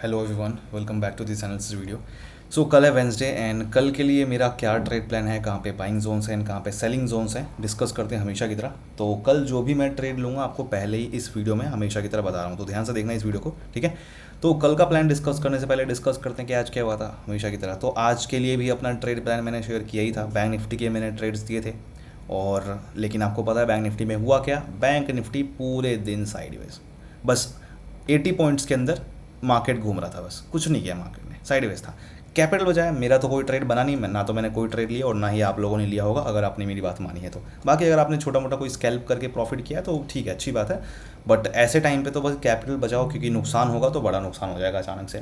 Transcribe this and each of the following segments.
Hello everyone, welcome back to this channel's video. So कल है Wednesday and कल के लिए मेरा क्या ट्रेड प्लान है, कहाँ पे बाइंग जोन्स हैं, कहाँ पे सेलिंग जोन्स हैं, डिस्कस करते हैं हमेशा की तरह। तो कल जो भी मैं ट्रेड लूँगा आपको पहले ही इस वीडियो में हमेशा की तरह बता रहा हूँ, तो ध्यान से देखना इस वीडियो को, ठीक है। तो कल का प्लान डिस्कस करने से पहले डिस्कस करते हैं कि आज क्या हुआ था हमेशा की तरह। तो आज के लिए भी अपना ट्रेड प्लान मैंने शेयर किया ही था। बैंक निफ्टी के मैंने ट्रेड्स दिए थे और लेकिन आपको पता है बैंक निफ्टी में हुआ क्या। बैंक निफ्टी पूरे दिन साइडवेज, बस 80 पॉइंट्स के अंदर मार्केट घूम रहा था, बस कुछ नहीं किया मार्केट ने, साइडवेज था। कैपिटल बचाया, मेरा तो कोई ट्रेड बना नहीं, मैं ना तो मैंने कोई ट्रेड लिया और ना ही आप लोगों ने लिया होगा अगर आपने मेरी बात मानी है तो। बाकी अगर आपने छोटा मोटा कोई स्कैल्प करके प्रॉफिट किया तो ठीक है, अच्छी बात है, बट ऐसे टाइम पे तो बस कैपिटल बचाओ, क्योंकि नुकसान होगा तो बड़ा नुकसान हो जाएगा अचानक से।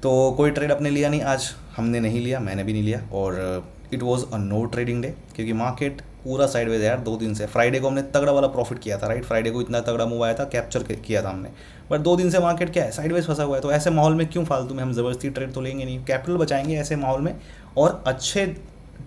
तो कोई ट्रेड अपने लिया नहीं, आज हमने नहीं लिया, मैंने भी नहीं लिया। और it was a no trading day, क्योंकि मार्केट पूरा साइडवेज है यार 2 दिन से। फ्राइडे को हमने तगड़ा वाला प्रॉफिट किया था, राइट, फ्राइडे को इतना तगड़ा मूव आया था, कैप्चर किया था हमने। बट 2 दिन से मार्केट क्या है, साइडवेज फंसा हुआ है। तो ऐसे माहौल में क्यों फालतू में हम ज़बरदस्ती ट्रेड तो लेंगे नहीं, कैपिटल बचाएंगे ऐसे माहौल में। और अच्छे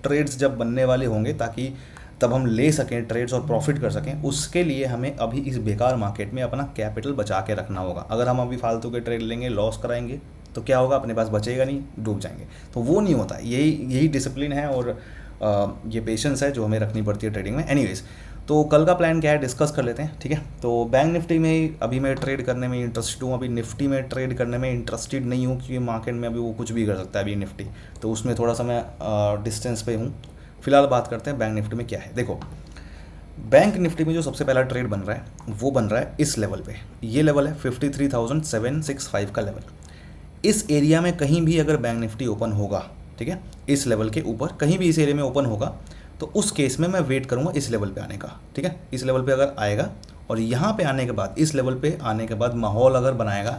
ट्रेड्स जब बनने वाले होंगे ताकि तब हम ले सकें ट्रेड्स और प्रॉफिट कर सकें, उसके लिए हमें अभी इस बेकार मार्केट में अपना कैपिटल बचा के रखना होगा। अगर हम अभी फालतू के ट्रेड लेंगे, लॉस कराएंगे, तो क्या होगा, अपने पास बचेगा नहीं, डूब जाएंगे। तो वो नहीं होता, यही डिसिप्लिन है और ये पेशेंस है जो हमें रखनी पड़ती है ट्रेडिंग में। एनीवेज, तो कल का प्लान क्या है डिस्कस कर लेते हैं, ठीक है। तो बैंक निफ्टी में ही अभी मैं ट्रेड करने में इंटरेस्टेड हूँ, अभी निफ्टी में ट्रेड करने में इंटरेस्टेड नहीं हूँ, क्योंकि मार्केट में अभी वो कुछ भी कर सकता है अभी निफ्टी, तो उसमें थोड़ा सा मैं डिस्टेंस पे हूँ। फिलहाल बात करते हैं बैंक निफ्टी में क्या है। देखो, बैंक निफ्टी में जो सबसे पहला ट्रेड बन रहा है वो बन रहा है इस लेवल पे। ये लेवल है 53,765 का लेवल। इस एरिया में कहीं भी अगर बैंक निफ्टी ओपन होगा, ठीक है, इस लेवल के ऊपर कहीं भी इस एरिया में ओपन होगा, तो उस केस में मैं वेट करूंगा इस लेवल पे आने का, ठीक है। इस लेवल पे अगर आएगा और यहाँ पे आने के बाद, इस लेवल पे आने के बाद माहौल अगर बनाएगा,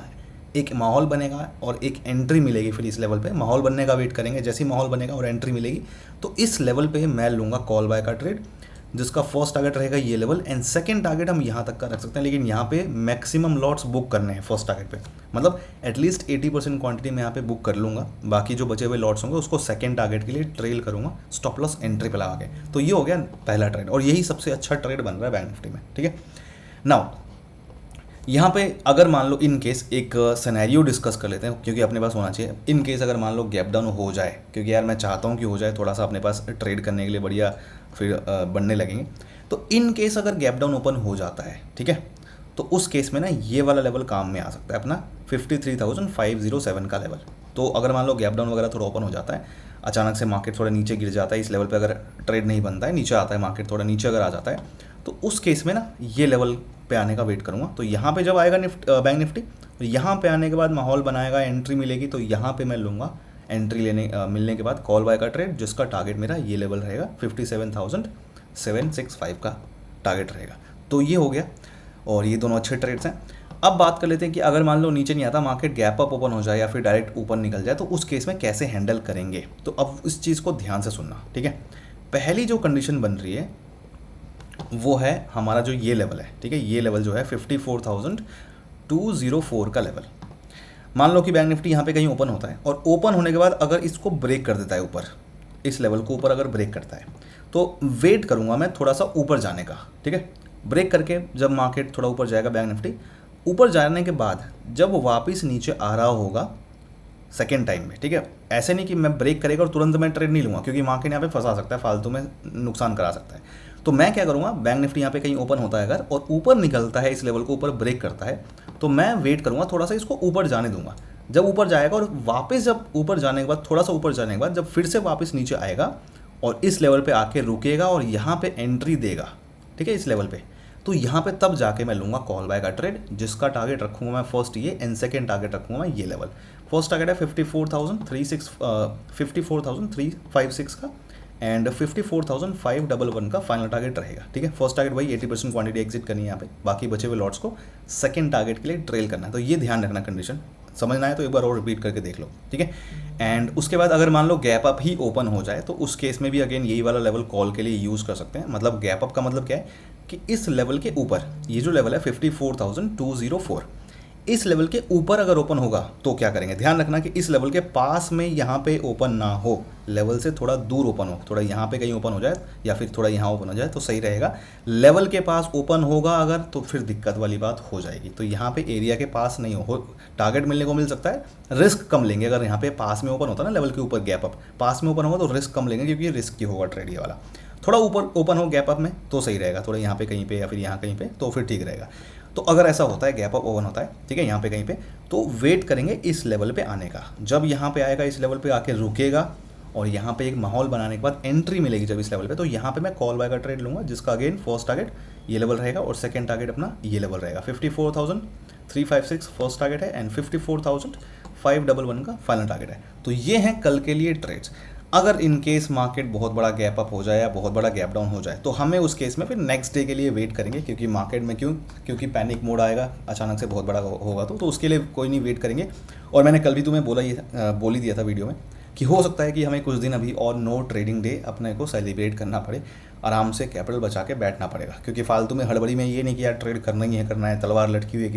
एक माहौल बनेगा और एक एंट्री मिलेगी, फिर इस लेवल पे माहौल बनने का वेट करेंगे। जैसे ही माहौल बनेगा और एंट्री मिलेगी तो इस लेवल पे मैं लूँगा कॉल बाय का ट्रेड, जिसका फर्स्ट टारगेट रहेगा ये लेवल एंड सेकंड टारगेट हम यहाँ तक का रख सकते हैं। लेकिन यहाँ पे मैक्सिमम लॉट्स बुक करने हैं फर्स्ट टारगेट पे, मतलब एटलीस्ट 80% क्वांटिटी में यहाँ पे बुक कर लूँगा। बाकी जो बचे हुए लॉट्स होंगे उसको सेकंड टारगेट के लिए ट्रेल करूँगा स्टॉप लॉस एंट्री पे लगा के। तो ये हो गया पहला ट्रेड और यही सबसे अच्छा ट्रेड बन रहा है बैंक निफ्टी में, ठीक है। नाउ यहाँ पे अगर मान लो इन केस एक सिनेरियो डिस्कस कर लेते हैं, क्योंकि अपने पास होना चाहिए। इन केस अगर मान लो गैप डाउन हो जाए, क्योंकि यार मैं चाहता हूँ कि हो जाए, थोड़ा सा अपने पास ट्रेड करने के लिए बढ़िया फिर बनने लगेंगे। तो इन केस अगर गैप डाउन ओपन हो जाता है, ठीक है, तो उस केस में ना ये वाला लेवल काम में आ सकता है अपना 53,507 का लेवल। तो अगर मान लो गैप डाउन वगैरह थोड़ा ओपन हो जाता है, अचानक से मार्केट थोड़ा नीचे गिर जाता है, इस लेवल पे अगर ट्रेड नहीं बनता है, नीचे आता है मार्केट, थोड़ा नीचे अगर आ जाता है, तो उस केस में ना ये लेवल पे आने का वेट करूँगा। तो यहाँ पे जब आएगा बैंक निफ्टी, तो यहाँ पे आने के बाद माहौल बनाएगा, एंट्री मिलेगी, तो यहाँ पे मैं लूँगा एंट्री मिलने के बाद कॉल बाय का ट्रेड, जिसका टारगेट मेरा ये लेवल रहेगा 57,765 का टारगेट रहेगा। तो ये हो गया और ये दोनों अच्छे ट्रेड्स हैं। अब बात कर लेते हैं कि अगर मान लो नीचे नहीं आता, मार्केट गैप अप ओपन हो जाए या फिर डायरेक्ट ऊपर निकल जाए, तो उस केस में कैसे हैंडल करेंगे। तो अब इस चीज़ को ध्यान से सुनना, ठीक है। पहली जो कंडीशन बन रही है वो है हमारा जो ये लेवल है, ठीक है, ये लेवल जो है 54,204 का लेवल। मान लो कि बैंक निफ्टी यहाँ पे कहीं ओपन होता है और ओपन होने के बाद अगर इसको ब्रेक कर देता है ऊपर, इस लेवल को ऊपर अगर ब्रेक करता है, तो वेट करूँगा मैं थोड़ा सा ऊपर जाने का, ठीक है। ब्रेक करके जब मार्केट थोड़ा ऊपर जाएगा, बैंक निफ्टी ऊपर जाने के बाद जब वापस नीचे आ रहा होगा सेकेंड टाइम में, ठीक है, ऐसे नहीं कि मैं ब्रेक करेगा और तुरंत मैं ट्रेड नहीं लूँगा, क्योंकि मार्केट यहाँ पे फंसा सकता है, फालतू में नुकसान करा सकता है। तो मैं क्या करूँगा, बैंक निफ्टी यहाँ पे कहीं ओपन होता है अगर और ऊपर निकलता है, इस लेवल को ऊपर ब्रेक करता है, तो मैं वेट करूँगा, थोड़ा सा इसको ऊपर जाने दूंगा। जब ऊपर जाएगा और वापस जब ऊपर जाने के बाद, थोड़ा सा ऊपर जाने के बाद जब फिर से वापस नीचे आएगा और इस लेवल पे आके रुकेगा और यहाँ पे एंट्री देगा, ठीक है, इस लेवल पे, तो यहाँ पे तब जाके मैं लूँगा कॉल बाय का ट्रेड, जिसका टारगेट रखूँगा मैं फर्स्ट ये एंड सेकेंड टारगेट रखूँगा मैं ये लेवल। फर्स्ट टारगेट है 54,356 का एंड 54,511 का फाइनल टारगेट रहेगा, ठीक है। फर्स्ट टारगेट वही 80% क्वांटिटी एग्जिट करनी है यहाँ पे, बाकी बचे हुए लॉट्स को सेकंड टारगेट के लिए ट्रेल करना है। तो ये ध्यान रखना, कंडीशन समझना है तो एक बार और रिपीट करके देख लो, ठीक है। एंड उसके बाद अगर मान लो गैप अप ही ओपन हो जाए, तो उस केस में भी अगेन यही वाला लेवल कॉल के लिए यूज़ कर सकते हैं। मतलब गैप अप का मतलब क्या है कि इस लेवल के ऊपर, ये जो लेवल है 54,204, इस लेवल के ऊपर अगर ओपन होगा तो क्या करेंगे, ध्यान रखना कि इस लेवल के पास में यहाँ पे ओपन ना हो, लेवल से थोड़ा दूर ओपन हो, थोड़ा यहाँ पे कहीं ओपन हो जाए या फिर थोड़ा यहाँ ओपन हो जाए तो सही रहेगा। लेवल के पास ओपन होगा अगर तो फिर दिक्कत वाली बात हो जाएगी। तो यहाँ पे एरिया के पास नहीं हो, टारगेट मिलने को मिल सकता है, रिस्क कम लेंगे। अगर यहाँ पे पास में ओपन होता है ना, लेवल के ऊपर गैप अप पास में ओपन होगा तो रिस्क कम लेंगे, क्योंकि रिस्क की होगा ट्रेड ये वाला। थोड़ा ऊपर ओपन हो गैप अप में तो सही रहेगा, थोड़ा यहाँ पे कहीं पे या फिर यहाँ कहीं पे तो फिर ठीक रहेगा। तो अगर ऐसा होता है गैप अप ओपन होता है, ठीक है, यहाँ पे कहीं पे, तो वेट करेंगे इस लेवल पे आने का। जब यहाँ पे आएगा इस लेवल पे आके रुकेगा और यहाँ पे एक माहौल बनाने के बाद एंट्री मिलेगी जब इस लेवल पे, तो यहाँ पे मैं कॉल बाय का ट्रेड लूँगा, जिसका अगेन फर्स्ट टारगेट ये लेवल रहेगा और सेकंड टारगेट अपना ये लेवल रहेगा। 54,356 फर्स्ट टारगेट है एंड 54,511 का फाइनल टारगेट है। तो ये हैं कल के लिए ट्रेड्स। अगर इन केस मार्केट बहुत बड़ा गैप अप हो जाए या बहुत बड़ा गैप डाउन हो जाए तो हमें उस केस में फिर नेक्स्ट डे के लिए वेट करेंगे, क्योंकि मार्केट में क्योंकि पैनिक मोड आएगा अचानक से बहुत बड़ा होगा तो उसके लिए कोई नहीं वेट करेंगे। और मैंने कल भी तुम्हें बोल ही दिया था वीडियो में कि हो सकता है कि हमें कुछ दिन अभी और नो ट्रेडिंग डे अपने को सेलिब्रेट करना पड़े, आराम से कैपिटल बचा के बैठना पड़ेगा, क्योंकि फालतू में हड़बड़ी में ये नहीं कि यार ट्रेड करना ही है करना है, तलवार लटकी हुई है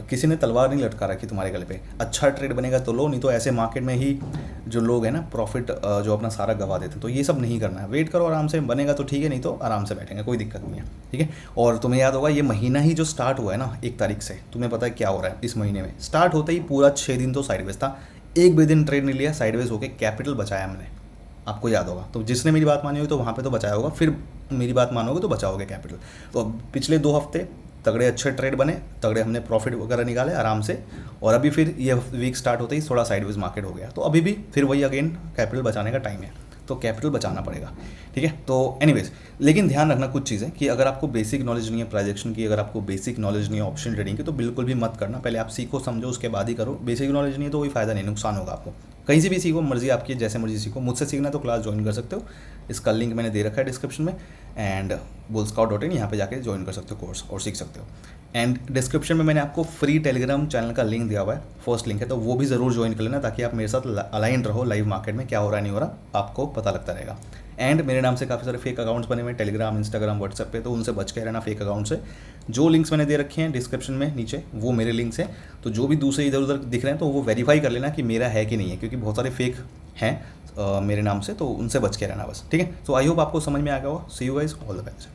किसी ने तलवार नहीं लटका रखी तुम्हारे गले पे। अच्छा ट्रेड बनेगा तो लो, नहीं तो ऐसे मार्केट में ही जो लोग हैं ना प्रॉफिट जो अपना सारा गवा देते हैं। तो ये सब नहीं करना है, वेट करो आराम से, बनेगा तो ठीक है, नहीं तो आराम से बैठेंगे, कोई दिक्कत नहीं है, ठीक है। और तुम्हें याद होगा ये महीना ही जो स्टार्ट हुआ है ना 1 तारीख से, तुम्हें पता है क्या हो रहा है इस महीने में। स्टार्ट होते ही पूरा 6 दिन तो साइडवेज था, एक भी दिन ट्रेड नहीं लिया, साइडवेज होके कैपिटल बचाया हमने, आपको याद होगा। तो जिसने मेरी बात मानी होगी तो वहाँ पे तो बचाया होगा, फिर मेरी बात मानोगे तो बचाओगे कैपिटल। तो अब पिछले 2 हफ्ते तगड़े अच्छे ट्रेड बने, तगड़े हमने प्रॉफिट वगैरह निकाले आराम से, और अभी फिर ये वीक स्टार्ट होते ही थोड़ा साइडवेज मार्केट हो गया, तो अभी भी फिर वही अगेन कैपिटल बचाने का टाइम है, तो कैपिटल बचाना पड़ेगा, ठीक है। तो एनीवेज, लेकिन ध्यान रखना कुछ चीज़ें कि अगर आपको बेसिक नॉलेज नहीं है प्राइजेक्शन की, अगर आपको बेसिक नॉलेज नहीं है ऑप्शन ट्रेडिंग की, तो बिल्कुल भी मत करना। पहले आप सीखो समझो उसके बाद ही करो। बेसिक नॉलेज नहीं है तो कोई फ़ायदा नहीं, नुकसान होगा आपको। कहीं से भी सीखो, मर्जी आपकी, जैसे मर्जी सीखो। मुझसे सीखना तो क्लास ज्वाइन कर सकते हो, इसका लिंक मैंने दे रखा है डिस्क्रिप्शन में, एंड bullscout.in यहाँ पे जाके ज्वाइन कर सकते हो कोर्स और सीख सकते हो। एंड डिस्क्रिप्शन में मैंने आपको फ्री टेलीग्राम चैनल का लिंक दिया हुआ है, फर्स्ट लिंक है, तो वो भी ज़रूर ज्वाइन कर लेना, ताकि आप मेरे साथ अलाइन रहो, लाइव मार्केट में क्या हो रहा है नहीं हो रहा आपको पता लगता रहेगा। एंड मेरे नाम से काफ़ी सारे फेक अकाउंट्स बने हुए हैं टेलीग्राम, इंस्टाग्राम, व्हाट्सएप पे, तो उनसे बच के रहना फेक अकाउंट से। जो लिंक्स मैंने दे रखे हैं डिस्क्रिप्शन में नीचे, वो मेरे लिंक्स हैं, तो जो भी दूसरे इधर उधर दिख रहे हैं तो वो वेरीफाई कर लेना कि मेरा है कि नहीं है, क्योंकि बहुत सारे फेक हैं मेरे नाम से, तो उनसे बच के रहना बस, ठीक है। तो आई होप आपको समझ में आ गया होगा। See you guys, all the best.